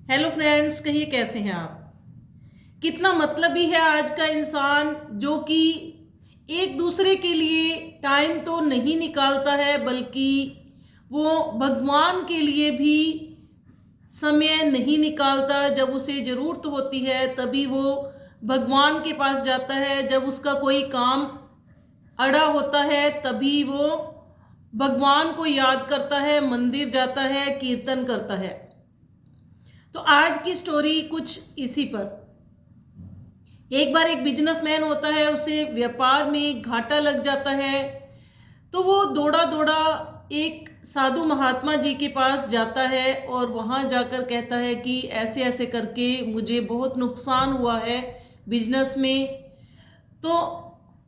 Hello friends, कहिए कैसे हैं आप। कितना मतलबी है आज का इंसान, जो कि एक दूसरे के लिए टाइम तो नहीं निकालता है बल्कि वो भगवान के लिए भी समय नहीं निकालता। जब उसे ज़रूरत होती है तभी वो भगवान के पास जाता है। जब उसका कोई काम अड़ा होता है तभी वो भगवान को याद करता है, मंदिर जाता है, कीर्तन करता है। तो आज की स्टोरी कुछ इसी पर। एक बार एक बिजनेसमैन होता है, उसे व्यापार में घाटा लग जाता है। तो वो दौड़ा दौड़ा एक साधु महात्मा जी के पास जाता है और वहाँ जाकर कहता है कि ऐसे ऐसे करके मुझे बहुत नुकसान हुआ है बिजनेस में। तो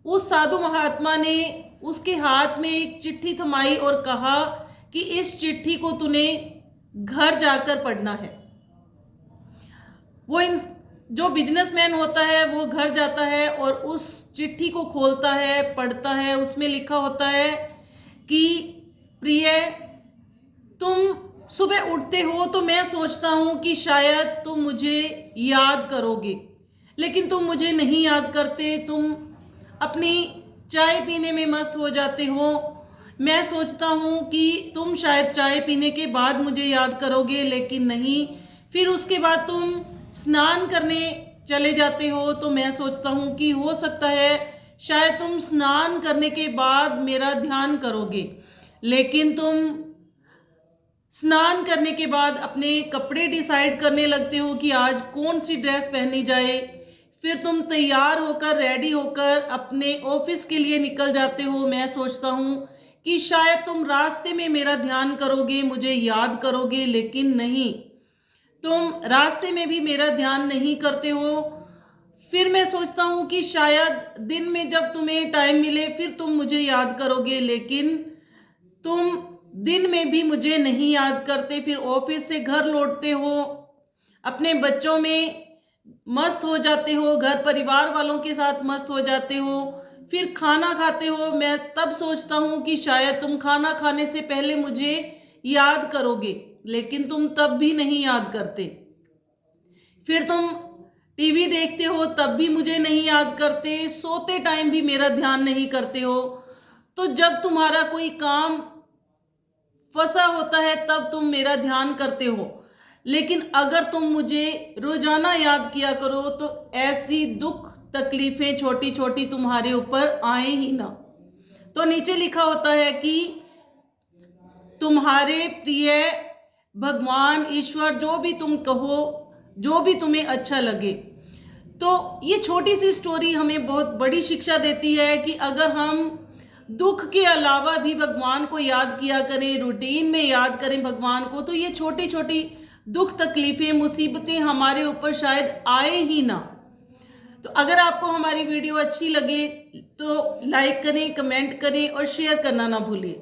उस साधु महात्मा ने उसके हाथ में एक चिट्ठी थमाई और कहा कि इस चिट्ठी को तूने घर जाकर पढ़ना है। वो इन जो बिजनेसमैन होता है वो घर जाता है और उस चिट्ठी को खोलता है, पढ़ता है। उसमें लिखा होता है कि प्रिय, तुम सुबह उठते हो तो मैं सोचता हूँ कि शायद तुम मुझे याद करोगे, लेकिन तुम मुझे नहीं याद करते। तुम अपनी चाय पीने में मस्त हो जाते हो। मैं सोचता हूँ कि तुम शायद चाय पीने के बाद मुझे याद करोगे, लेकिन नहीं। फिर उसके बाद तुम स्नान करने चले जाते हो तो मैं सोचता हूँ कि हो सकता है शायद तुम स्नान करने के बाद मेरा ध्यान करोगे, लेकिन तुम स्नान करने के बाद अपने कपड़े डिसाइड करने लगते हो कि आज कौन सी ड्रेस पहनी जाए। फिर तुम तैयार होकर, रेडी होकर अपने ऑफिस के लिए निकल जाते हो। मैं सोचता हूँ कि शायद तुम रास्ते में मेरा ध्यान करोगे, मुझे याद करोगे, लेकिन नहीं, तुम रास्ते में भी मेरा ध्यान नहीं करते हो। फिर मैं सोचता हूँ कि शायद दिन में जब तुम्हें टाइम मिले फिर तुम मुझे याद करोगे, लेकिन तुम दिन में भी मुझे नहीं याद करते। फिर ऑफिस से घर लौटते हो, अपने बच्चों में मस्त हो जाते हो, घर परिवार वालों के साथ मस्त हो जाते हो। फिर खाना खाते हो। मैं तब सोचता हूँ कि शायद तुम खाना खाने से पहले मुझे याद करोगे, लेकिन तुम तब भी नहीं याद करते। फिर तुम टीवी देखते हो तब भी मुझे नहीं याद करते। सोते टाइम भी मेरा ध्यान नहीं करते हो। तो जब तुम्हारा कोई काम फंसा होता है तब तुम मेरा ध्यान करते हो, लेकिन अगर तुम मुझे रोजाना याद किया करो तो ऐसी दुख तकलीफें छोटी छोटी तुम्हारे ऊपर आए ही ना। तो नीचे लिखा होता है कि तुम्हारे प्रिय भगवान, ईश्वर, जो भी तुम कहो, जो भी तुम्हें अच्छा लगे। तो ये छोटी सी स्टोरी हमें बहुत बड़ी शिक्षा देती है कि अगर हम दुख के अलावा भी भगवान को याद किया करें, रूटीन में याद करें भगवान को, तो ये छोटी छोटी दुख, तकलीफें, मुसीबतें हमारे ऊपर शायद आए ही ना। तो अगर आपको हमारी वीडियो अच्छी लगे तो लाइक करें, कमेंट करें और शेयर करना ना भूलें।